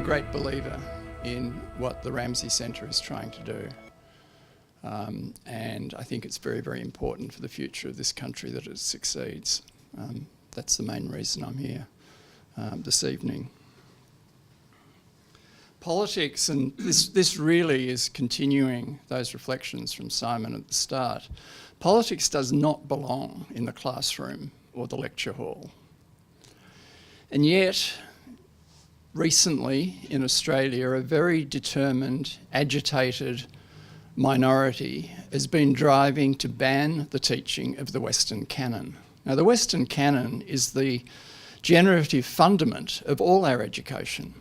great believer in what the Ramsay Centre is trying to do. And I think it's very, very important for the future of this country that it succeeds. That's the main reason I'm here this evening. Politics, and this really is continuing those reflections from Simon at the start. Politics does not belong in the classroom or the lecture hall. And yet, recently in Australia, a very determined, agitated minority has been driving to ban the teaching of the Western Canon. Now, the Western Canon is the generative fundament of all our education.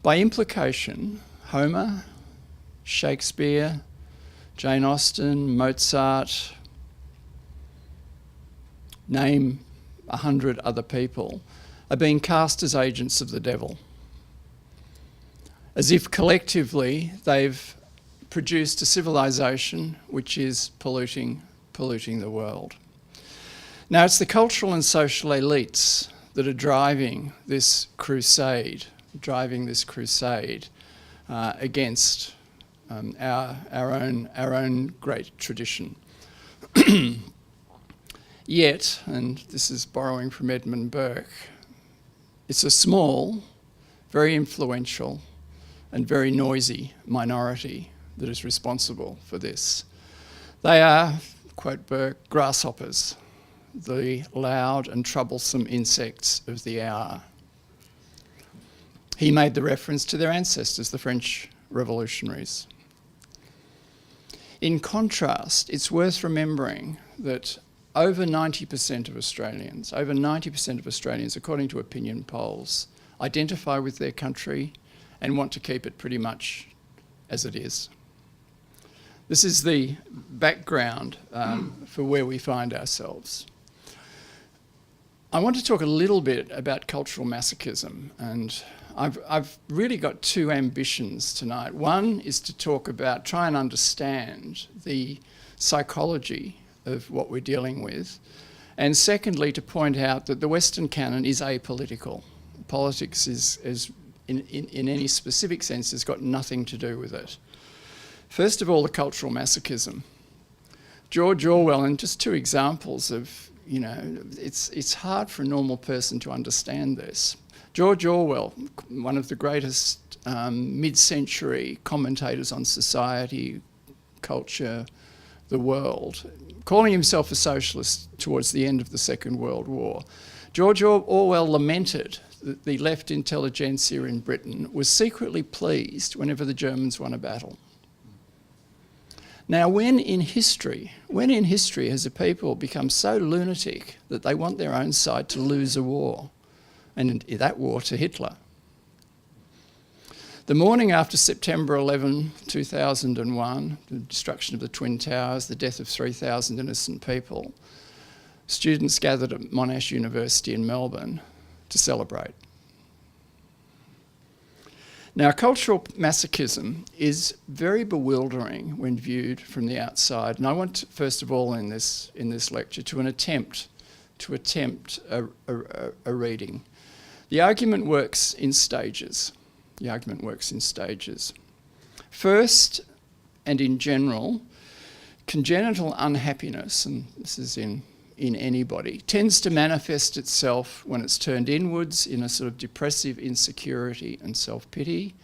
By implication, Homer, Shakespeare, Jane Austen, Mozart, name 100 other people, are being cast as agents of the devil, as if collectively they've produced a civilization which is polluting the world. Now, it's the cultural and social elites that are driving this crusade against our own great tradition. Yet, and this is borrowing from Edmund Burke, it's a small, very influential and very noisy minority that is responsible for this. They are, quote Burke, grasshoppers, the loud and troublesome insects of the hour. He made the reference to their ancestors, the French revolutionaries. In contrast, it's worth remembering that over 90% of Australians, according to opinion polls, identify with their country and want to keep it pretty much as it is. This is the background for where we find ourselves. I want to talk a little bit about cultural masochism, and I've really got two ambitions tonight. One is to try and understand the psychology of what we're dealing with, and secondly, to point out that the Western canon is apolitical. Politics is in any specific sense, has got nothing to do with it. First of all, the cultural masochism. George Orwell, and just two examples of, it's hard for a normal person to understand this. George Orwell, one of the greatest mid-century commentators on society, culture, the world, calling himself a socialist towards the end of the Second World War. George Orwell lamented that the left intelligentsia in Britain was secretly pleased whenever the Germans won a battle. Now, when in history has a people become so lunatic that they want their own side to lose a war, and that war to Hitler? The morning after September 11, 2001, the destruction of the Twin Towers, the death of 3,000 innocent people, students gathered at Monash University in Melbourne to celebrate. Now, cultural masochism is very bewildering when viewed from the outside, and I want to, first of all in this lecture to attempt a reading. The argument works in stages. First, and in general, congenital unhappiness, and this is in anybody, tends to manifest itself when it's turned inwards in a sort of depressive insecurity and self-pity,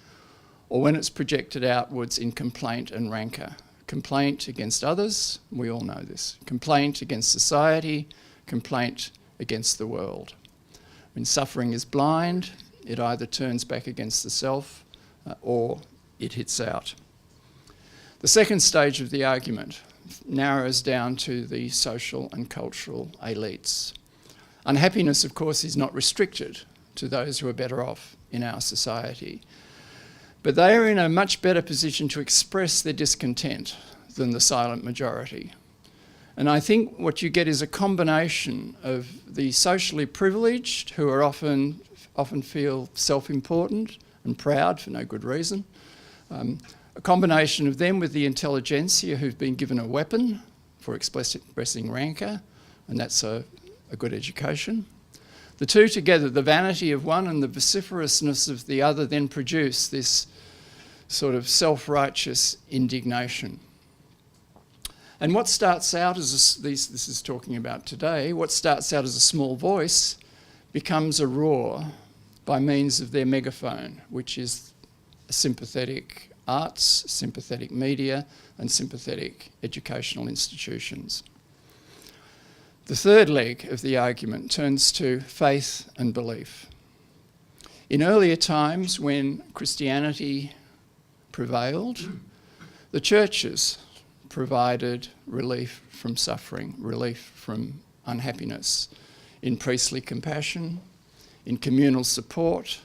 or when it's projected outwards in complaint and rancour. Complaint against others, we all know this. Complaint against society, complaint against the world. When suffering is blind, it either turns back against the self or it hits out. The second stage of the argument narrows down to the social and cultural elites. Unhappiness, of course, is not restricted to those who are better off in our society, but they are in a much better position to express their discontent than the silent majority. And I think what you get is a combination of the socially privileged, who are often feel self-important and proud for no good reason, a combination of them with the intelligentsia who've been given a weapon for expressing rancour, and that's a good education. The two together, the vanity of one and the vociferousness of the other, then produce this sort of self-righteous indignation. And what starts out as this is talking about today, what starts out as a small voice becomes a roar by means of their megaphone, which is sympathetic arts, sympathetic media, and sympathetic educational institutions. The third leg of the argument turns to faith and belief. In earlier times, when Christianity prevailed, the churches provided relief from suffering, relief from unhappiness, in priestly compassion, in communal support,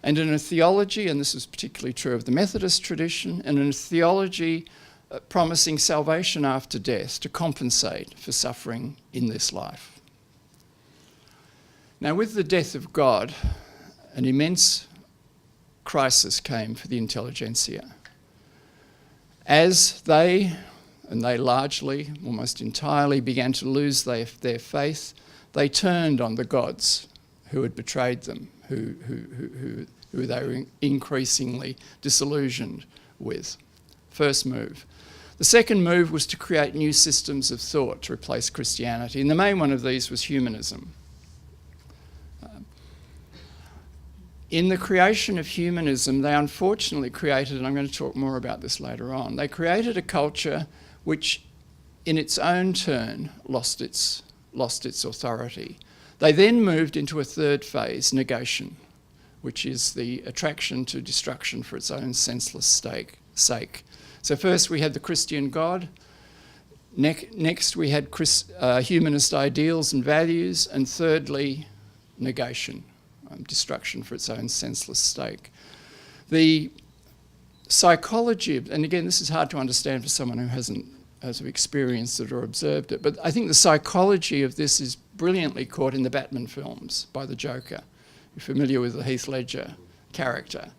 and in a theology, and this is particularly true of the Methodist tradition, and in a theology promising salvation after death to compensate for suffering in this life. Now, with the death of God, an immense crisis came for the intelligentsia. As they largely, almost entirely, began to lose their faith, they turned on the gods who had betrayed them, who they were increasingly disillusioned with. First move. The second move was to create new systems of thought to replace Christianity, and the main one of these was humanism. In the creation of humanism, they unfortunately created, and I'm going to talk more about this later on, they created a culture which in its own turn lost its authority. They then moved into a third phase, negation, which is the attraction to destruction for its own senseless sake. So first we had the Christian God, next we had humanist ideals and values, and thirdly, negation, destruction for its own senseless sake. The psychology, and again this is hard to understand for someone who hasn't experienced it or observed it, but I think the psychology of this is brilliantly caught in the Batman films by the Joker. You're familiar with the Heath Ledger character,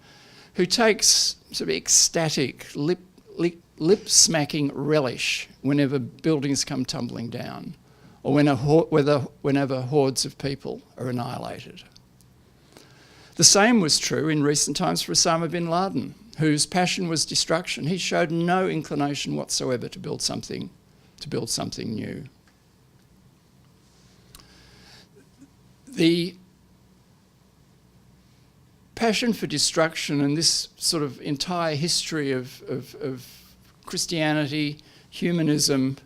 who takes sort of ecstatic, lip-smacking relish whenever buildings come tumbling down, or whenever hordes of people are annihilated. The same was true in recent times for Osama bin Laden, whose passion was destruction. He showed no inclination whatsoever to build something new. The passion for destruction and this sort of entire history of Christianity, humanism,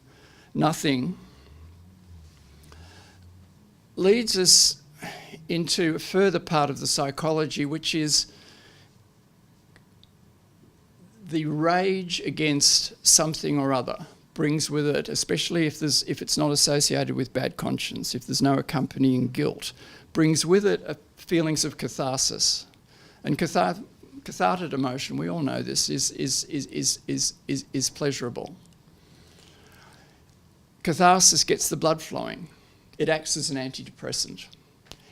nothing, leads us into a further part of the psychology, which is the rage against something or other brings with it, especially if it's not associated with bad conscience, if there's no accompanying guilt, brings with it feelings of catharsis. And cathartic emotion, we all know this, is pleasurable. Catharsis gets the blood flowing. It acts as an antidepressant.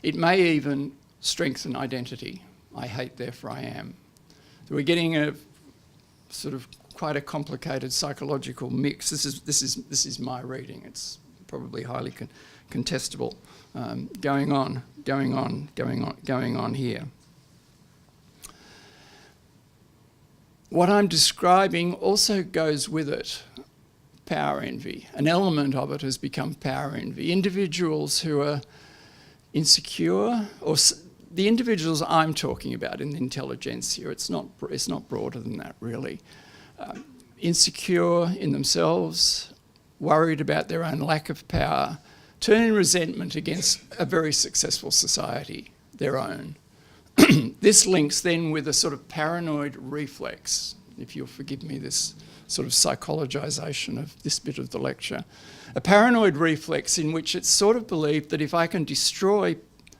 It may even strengthen identity. I hate, therefore I am. So we're getting a sort of quite a complicated psychological mix. This is my reading. It's probably highly contestable. Going on here. What I'm describing also goes with it power envy. An element of it has become power envy. Individuals who are insecure, or the individuals I'm talking about in the intelligentsia, it's not broader than that really. Insecure in themselves, worried about their own lack of power, turn in resentment against a very successful society, their own. This links then with a sort of paranoid reflex, if you'll forgive me this sort of psychologization of this bit of the lecture. A paranoid reflex in which it's sort of believed that if I can destroy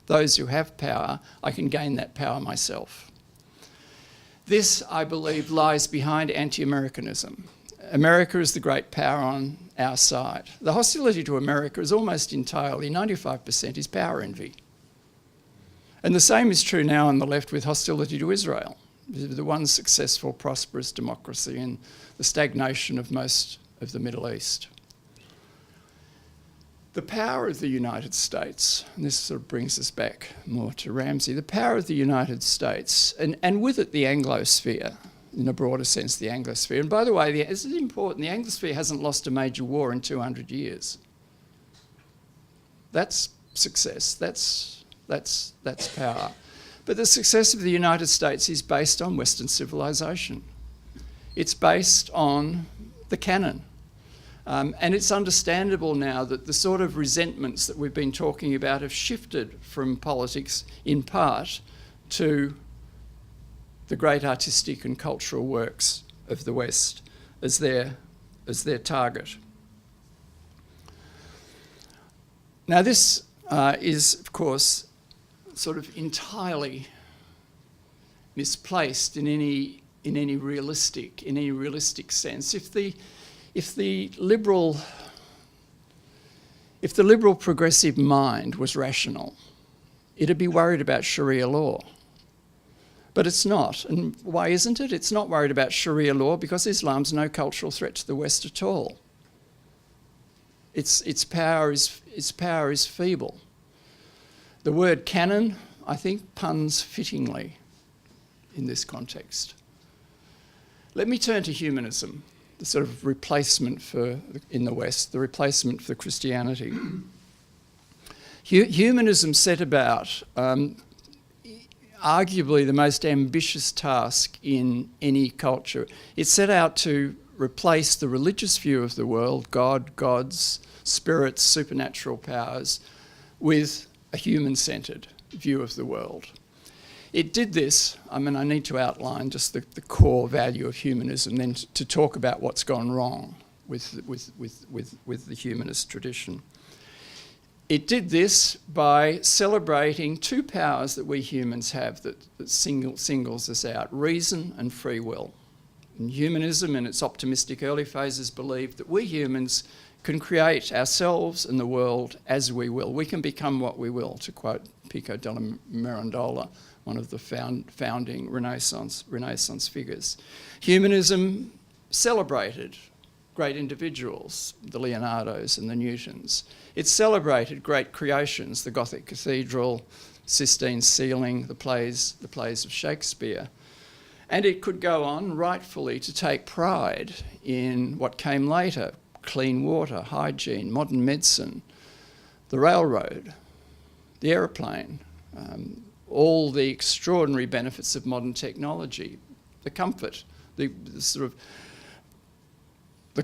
those who have power, I can gain that power myself. This, I believe, lies behind anti-Americanism. America is the great power on our side. The hostility to America is almost entirely, 95%, is power envy. And the same is true now on the left with hostility to Israel, the one successful, prosperous democracy and the stagnation of most of the Middle East. The power of the United States, and this sort of brings us back more to Ramsay, the power of the United States, and with it the Anglosphere, in a broader sense the Anglosphere. And by the way, this is important, the Anglosphere hasn't lost a major war in 200 years. That's success, that's power. But the success of the United States is based on Western civilization. It's based on the Canon. And it's understandable now that the sort of resentments that we've been talking about have shifted from politics in part to the great artistic and cultural works of the West as their target. Now this is, of course, sort of entirely misplaced in any realistic sense. If the liberal progressive mind was rational, it'd be worried about Sharia law. But it's not. And why isn't it? It's not worried about Sharia law because Islam's no cultural threat to the West at all. Its power is feeble. The word canon, I think, puns fittingly in this context. Let me turn to humanism, the sort of replacement in the West, the replacement for Christianity. Humanism set about arguably the most ambitious task in any culture. It set out to replace the religious view of the world, God, gods, spirits, supernatural powers, with a human-centred view of the world. It did this, I need to outline just the core value of humanism, then to talk about what's gone wrong with the humanist tradition. It did this by celebrating two powers that we humans have that singles us out, reason and free will. And humanism in its optimistic early phases believed that we humans can create ourselves and the world as we will. We can become what we will, to quote Pico della Mirandola, one of the founding Renaissance figures. Humanism celebrated great individuals, the Leonardos and the Newtons. It celebrated great creations, the Gothic cathedral, Sistine ceiling, the plays of Shakespeare. And it could go on rightfully to take pride in what came later, clean water, hygiene, modern medicine, the railroad, the aeroplane, all the extraordinary benefits of modern technology, the comfort, the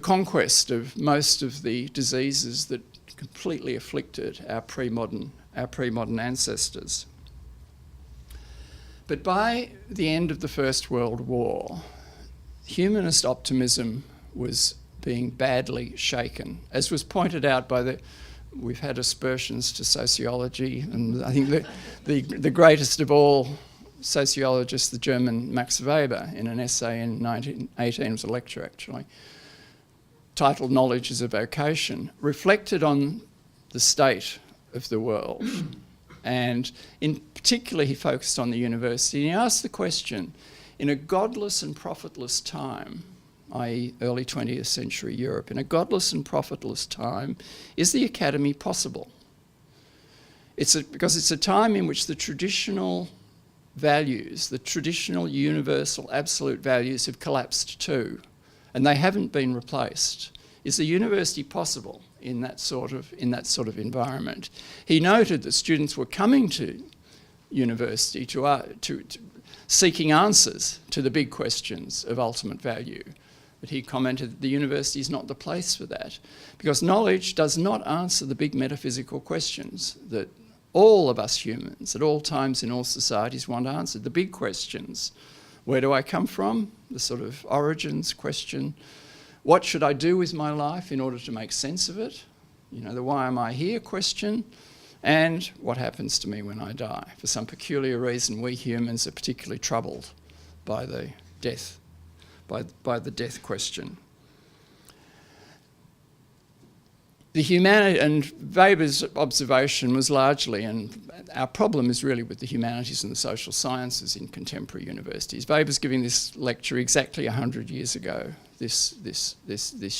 conquest of most of the diseases that completely afflicted our pre-modern ancestors. But by the end of the First World War, humanist optimism was being badly shaken, as was pointed out by we've had aspersions to sociology, and I think the greatest of all sociologists, the German Max Weber, in an essay in 1918, it was a lecture actually, titled Knowledge is a Vocation, reflected on the state of the world. And in particular, he focused on the university. And he asked the question, in a godless and profitless time, i.e. early 20th century Europe, in a godless and profitless time, is the academy possible? Because it's a time in which the traditional values, the traditional universal absolute values have collapsed too, and they haven't been replaced. Is the university possible in that sort of environment? He noted that students were coming to university to seeking answers to the big questions of ultimate value. But he commented that the university is not the place for that, because knowledge does not answer the big metaphysical questions that all of us humans at all times in all societies want answered. The big questions: where do I come from? The sort of origins question. What should I do with my life in order to make sense of it? The why am I here question. And what happens to me when I die? For some peculiar reason, we humans are particularly troubled by the death, by the death question. The humanity, and Weber's observation was largely, and our problem is really with the humanities and the social sciences in contemporary universities. Weber's giving this lecture exactly 100 years ago, this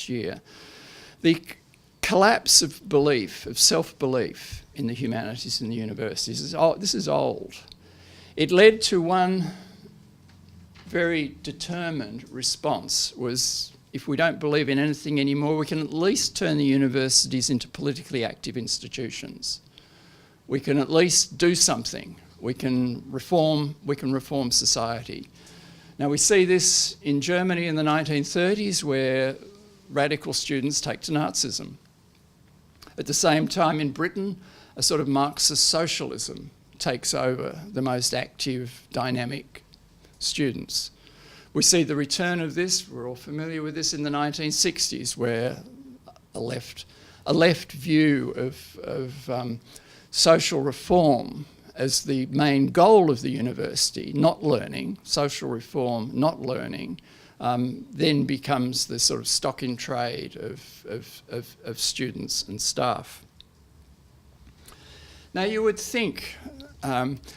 year. The collapse of belief, of self-belief in the humanities in the universities. This is old. It led to one very determined response was, if we don't believe in anything anymore, we can at least turn the universities into politically active institutions. We can at least do something. We can reform society. Now we see this in Germany in the 1930s, where radical students take to Nazism. At the same time in Britain, a sort of Marxist socialism takes over the most active, dynamic students. We see the return of this, we're all familiar with this, in the 1960s, where a left view of social reform as the main goal of the university, not learning, social reform, not learning, then becomes the sort of stock in trade of students and staff. Now you would think,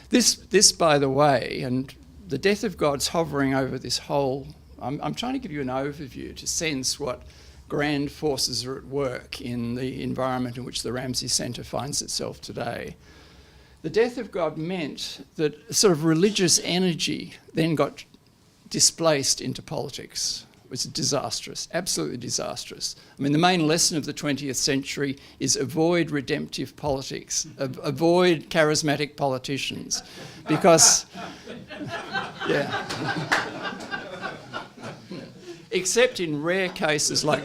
this by the way, and the death of God's hovering over this whole, I'm trying to give you an overview to sense what grand forces are at work in the environment in which the Ramsay Centre finds itself today. The death of God meant that sort of religious energy then got displaced into politics. It was disastrous, absolutely disastrous. I mean, the main lesson of the 20th century is avoid redemptive politics, avoid charismatic politicians, because, yeah. Except in rare cases like,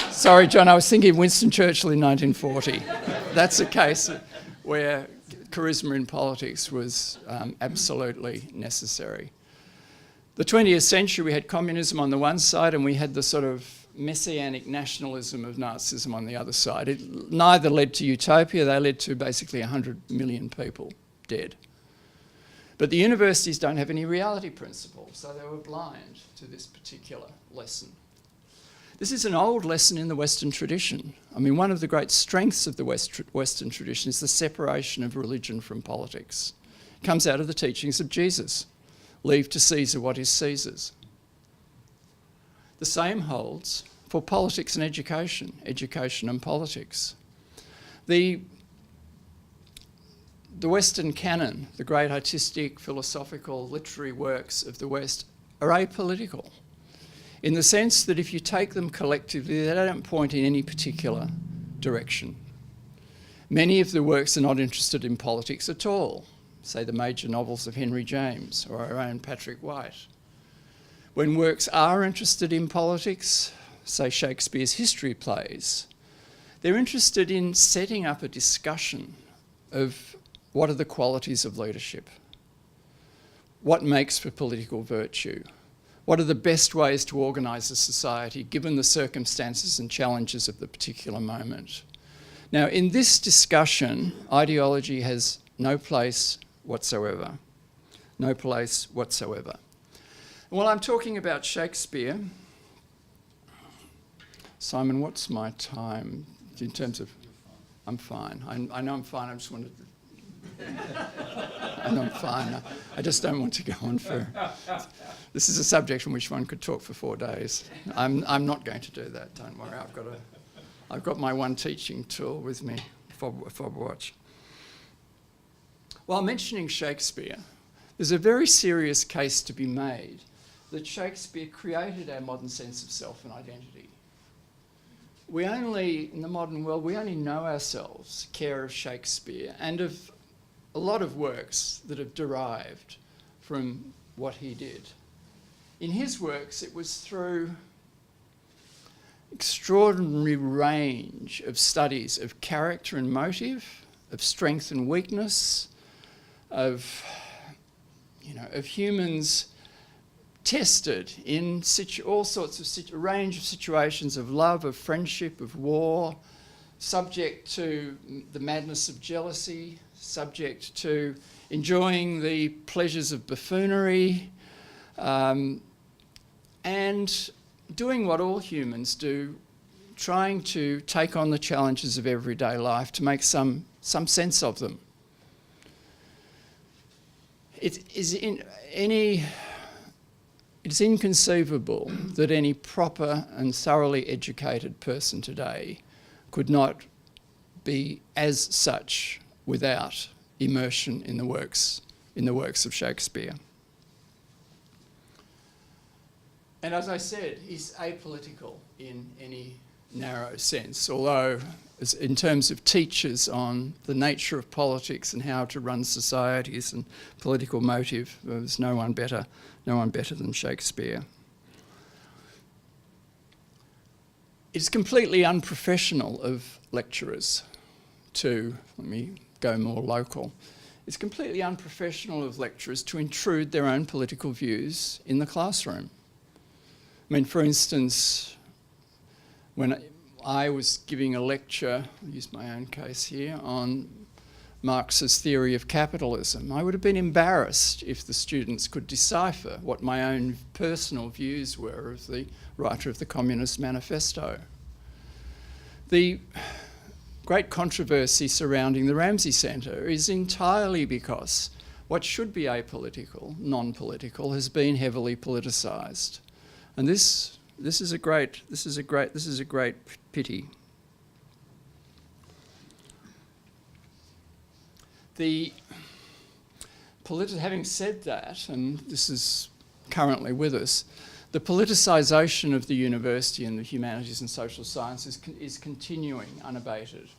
sorry John, I was thinking of Winston Churchill in 1940. That's a case where charisma in politics was absolutely necessary. The 20th century, we had communism on the one side and we had the sort of messianic nationalism of Nazism on the other side. It neither led to utopia, they led to basically 100 million people dead. But the universities don't have any reality principles, so they were blind to this particular lesson. This is an old lesson in the Western tradition. I mean, one of the great strengths of the Western tradition is the separation of religion from politics. It comes out of the teachings of Jesus. Leave to Caesar what is Caesar's. The same holds for politics and education and politics. The Western canon, the great artistic, philosophical, literary works of the West, are apolitical, in the sense that if you take them collectively, they don't point in any particular direction. Many of the works are not interested in politics at all, say the major novels of Henry James or our own Patrick White. When works are interested in politics, say Shakespeare's history plays, they're interested in setting up a discussion of what are the qualities of leadership, what makes for political virtue, what are the best ways to organise a society given the circumstances and challenges of the particular moment. Now, in this discussion, ideology has no place whatsoever. No place whatsoever. While I'm talking about Shakespeare, Simon, what's my time in terms of... I'm fine. I know I'm fine. I just wanted to... I know I'm fine. I just don't want to go on for... This is a subject from which one could talk for 4 days. I'm not going to do that, don't worry. I've got my one teaching tool with me, fob watch. While mentioning Shakespeare, there's a very serious case to be made that Shakespeare created our modern sense of self and identity. We only, in the modern world, we only know ourselves, care of Shakespeare, and of a lot of works that have derived from what he did. In his works, it was through extraordinary range of studies of character and motive, of strength and weakness, of humans tested in all sorts of range of situations of love, of friendship, of war, subject to the madness of jealousy, subject to enjoying the pleasures of buffoonery, and doing what all humans do, trying to take on the challenges of everyday life to make some sense of them. It It's inconceivable that any proper and thoroughly educated person today could not be as such without immersion in the works of Shakespeare. And as I said, he's apolitical in any narrow sense, although in terms of teachers on the nature of politics and how to run societies and political motive, there's no one better than Shakespeare. It's completely unprofessional of lecturers to, let me go more local, it's completely unprofessional of lecturers to intrude their own political views in the classroom. I mean, for instance, when I was giving a lecture, I'll use my own case here, on Marx's theory of capitalism, I would have been embarrassed if the students could decipher what my own personal views were of the writer of the Communist Manifesto. The great controversy surrounding the Ramsay Centre is entirely because what should be apolitical, non-political, has been heavily politicised. And this is a great pity. Having said that, and this is currently with us, the politicisation of the university and the humanities and social sciences is continuing unabated.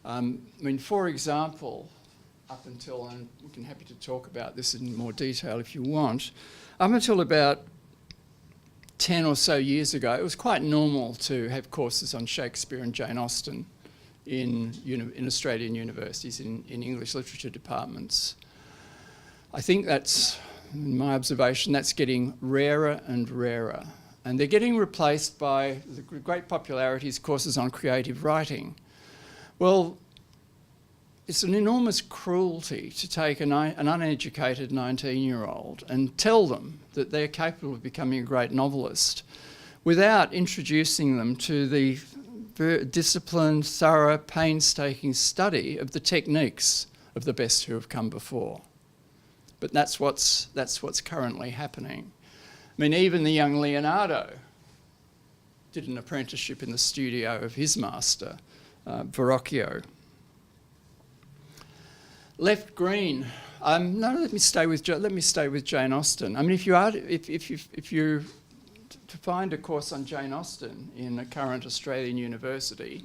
I mean, for example, up until, and we can happy to talk about this in more detail if you want, up until about 10 or so years ago, it was quite normal to have courses on Shakespeare and Jane Austen in Australian universities, in English literature departments. I think that's, in my observation, that's getting rarer and rarer. And they're getting replaced by the great popularities courses on creative writing. Well, it's an enormous cruelty to take an uneducated 19-year-old and tell them that they're capable of becoming a great novelist without introducing them to the very disciplined, thorough, painstaking study of the techniques of the best who have come before. But that's what's currently happening. I mean, even the young Leonardo did an apprenticeship in the studio of his master, Verrocchio. Left Green. No, let me stay with Jane Austen. I mean, if you to find a course on Jane Austen in a current Australian university,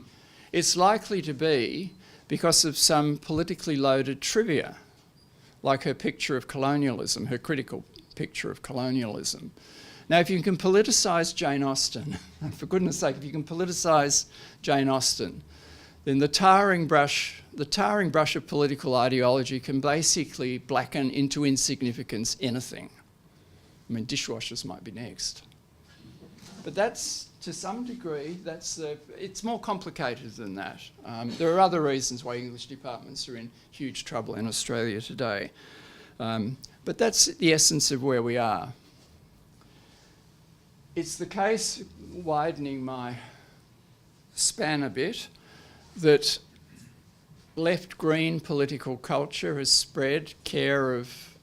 it's likely to be because of some politically loaded trivia, like her picture of colonialism, her critical picture of colonialism. Now, if you can politicise Jane Austen, for goodness sake, if you can politicise Jane Austen, then the tarring brush of political ideology can basically blacken into insignificance anything. I mean, dishwashers might be next. But that's, to some degree, it's more complicated than that. There are other reasons why English departments are in huge trouble in Australia today. But that's the essence of where we are. It's the case, widening my span a bit, that left-green political culture has spread care of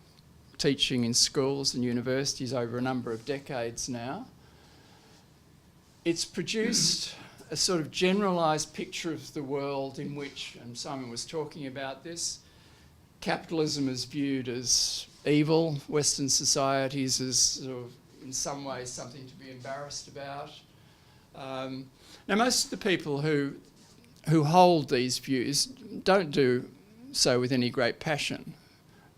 teaching in schools and universities over a number of decades now. It's produced a sort of generalised picture of the world in which, and Simon was talking about this, capitalism is viewed as evil, Western societies as sort of, in some ways, something to be embarrassed about. Now, most of the people who hold these views don't do so with any great passion.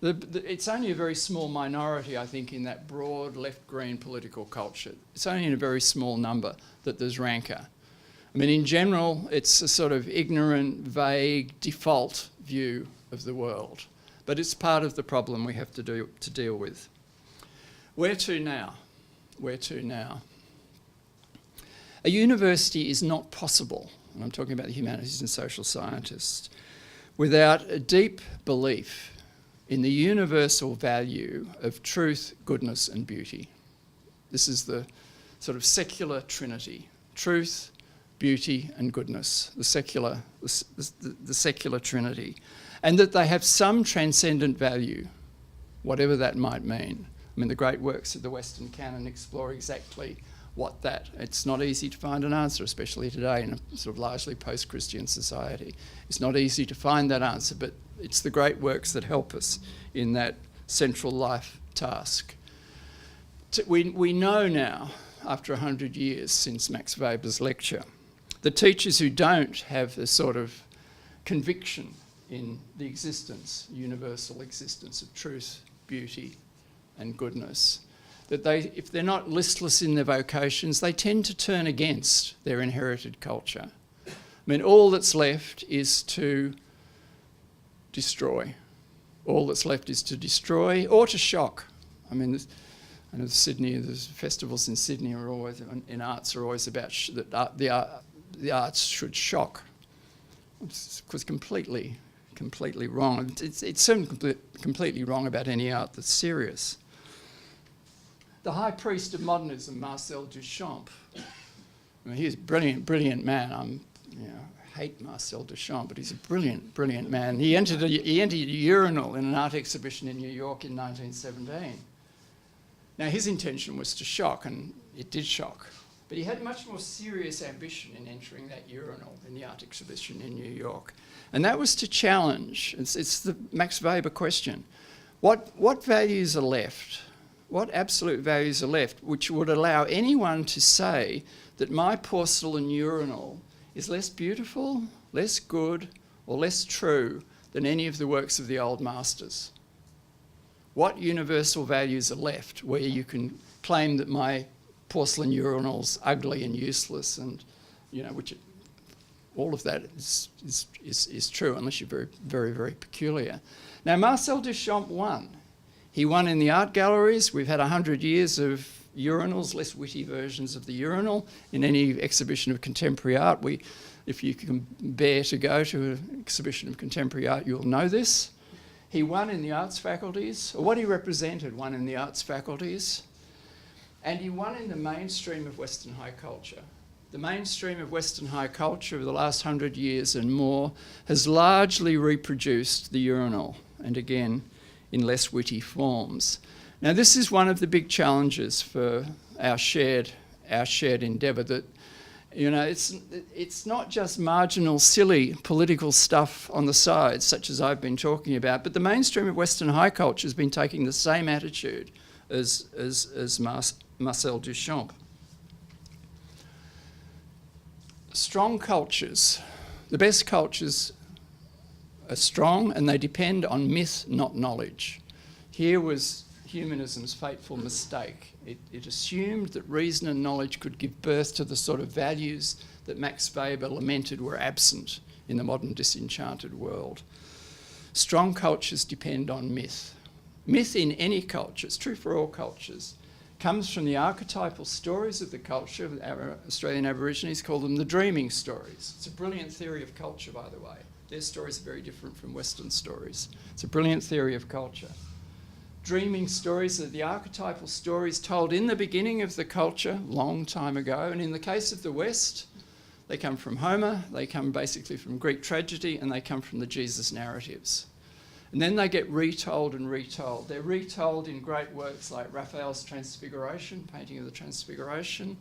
It's only a very small minority, I think, in that broad left-green political culture. It's only in a very small number that there's rancour. I mean, in general, it's a sort of ignorant, vague, default view of the world. But it's part of the problem we have to deal with. Where to now? Where to now? A university is not possible, and I'm talking about the humanities and social scientists, without a deep belief in the universal value of truth, goodness and beauty. This is the sort of secular trinity: truth, beauty and goodness, the secular trinity. And that they have some transcendent value, whatever that might mean. I mean, the great works of the Western Canon explore exactly what that. It's not easy to find an answer, especially today in a sort of largely post-Christian society. It's not easy to find that answer, but it's the great works that help us in that central life task. We know now, after 100 years since Max Weber's lecture, the teachers who don't have the sort of conviction in the existence, universal existence of truth, beauty and goodness, that if they're not listless in their vocations, they tend to turn against their inherited culture. I mean, all that's left is to destroy. All that's left is to destroy or to shock. I mean, I know Sydney, the festivals in Sydney are always, in arts are always about the arts should shock. It's completely wrong. It's certainly completely wrong about any art that's serious. The high priest of modernism, Marcel Duchamp. I mean, he's a brilliant man. I hate Marcel Duchamp, but he's a brilliant man. He entered a urinal in an art exhibition in New York in 1917. Now, his intention was to shock, and it did shock. But he had much more serious ambition in entering that urinal in the art exhibition in New York. And that was to challenge. It's the Max Weber question. What values are left? What absolute values are left which would allow anyone to say that my porcelain urinal is less beautiful, less good, or less true than any of the works of the old masters? What universal values are left where you can claim that my porcelain urinal's ugly and useless, and all of that is true unless you're very peculiar. Now, Marcel Duchamp won. He won in the art galleries. We've had 100 years of urinals, less witty versions of the urinal in any exhibition of contemporary art. If you can bear to go to an exhibition of contemporary art, you'll know this. He won in the arts faculties, or what he represented won in the arts faculties, and he won in the mainstream of Western high culture. The mainstream of Western high culture over the last 100 years and more has largely reproduced the urinal, and again, in less witty forms. Now, this is one of the big challenges for our shared endeavour, that it's not just marginal, silly political stuff on the side, such as I've been talking about, but the mainstream of Western high culture has been taking the same attitude as Marcel Duchamp. Strong cultures, the best cultures are strong, and they depend on myth, not knowledge. Here was humanism's fateful mistake. It assumed that reason and knowledge could give birth to the sort of values that Max Weber lamented were absent in the modern disenchanted world. Strong cultures depend on myth. Myth in any culture, it's true for all cultures, comes from the archetypal stories of the culture. Our Australian Aborigines call them the dreaming stories. It's a brilliant theory of culture, by the way. Their stories are very different from Western stories. It's a brilliant theory of culture. Dreaming stories are the archetypal stories told in the beginning of the culture, long time ago. And in the case of the West, they come from Homer, they come basically from Greek tragedy, and they come from the Jesus narratives. And then they get retold and retold. They're retold in great works like Raphael's Transfiguration, painting of the Transfiguration.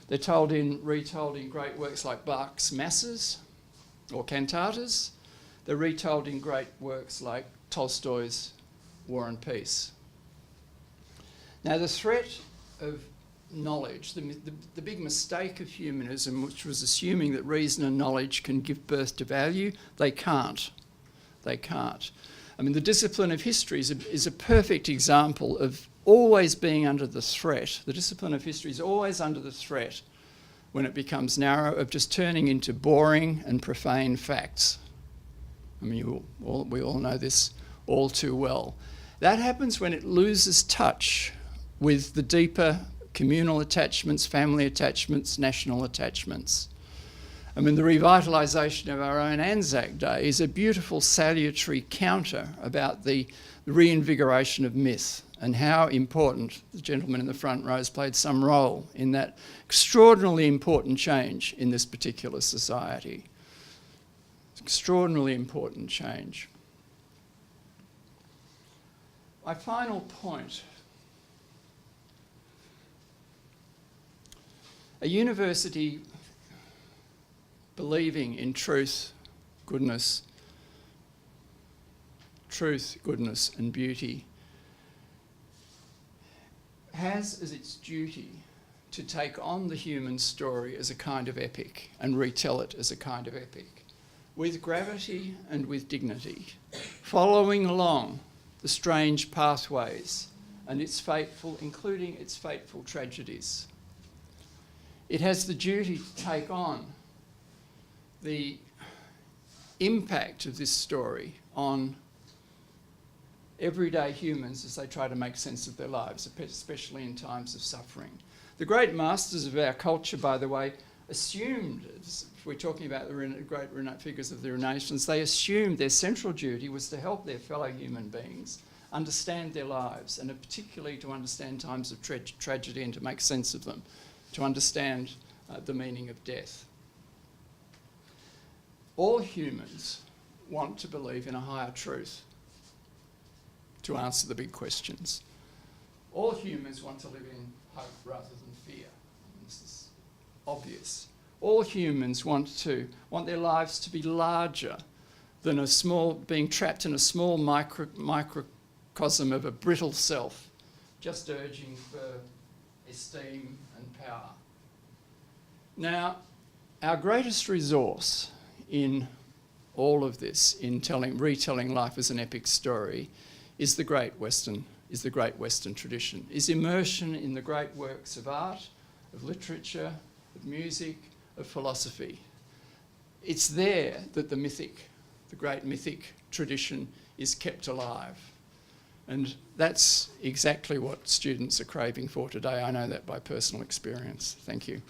They're retold in great works like Bach's Masses or cantatas. They're retold in great works like Tolstoy's War and Peace. Now, the threat of knowledge, the big mistake of humanism, which was assuming that reason and knowledge can give birth to value, they can't. They can't. I mean, the discipline of history is a perfect example of always being under the threat. The discipline of history is always under the threat, when it becomes narrow, of just turning into boring and profane facts. I mean, we all know this all too well. That happens when it loses touch with the deeper communal attachments, family attachments, national attachments. I mean, the revitalisation of our own Anzac Day is a beautiful salutary counter about the reinvigoration of myth and how important the gentleman in the front row has played some role in that extraordinarily important change in this particular society. It's extraordinarily important change. My final point A university believing in truth, goodness, and beauty has as its duty to take on the human story as a kind of epic and retell it as a kind of epic, with gravity and with dignity, following along the strange pathways and including its fateful tragedies. It has the duty to take on the impact of this story on everyday humans as they try to make sense of their lives, especially in times of suffering. The great masters of our culture, by the way, assumed, if we're talking about the great figures of the Renaissance, they assumed their central duty was to help their fellow human beings understand their lives, and particularly to understand times of tragedy and to make sense of them, to understand the meaning of death. All humans want to believe in a higher truth to answer the big questions. All humans want to live in hope rather than fear. This is obvious. All humans want their lives to be larger than being trapped in a small microcosm of a brittle self, just urging for esteem and power. Now, our greatest resource in all of this, in retelling life as an epic story, is the great Western tradition, is immersion in the great works of art, of literature, of music, of philosophy. It's there that the great mythic tradition is kept alive. And that's exactly what students are craving for today. I know that by personal experience. Thank you.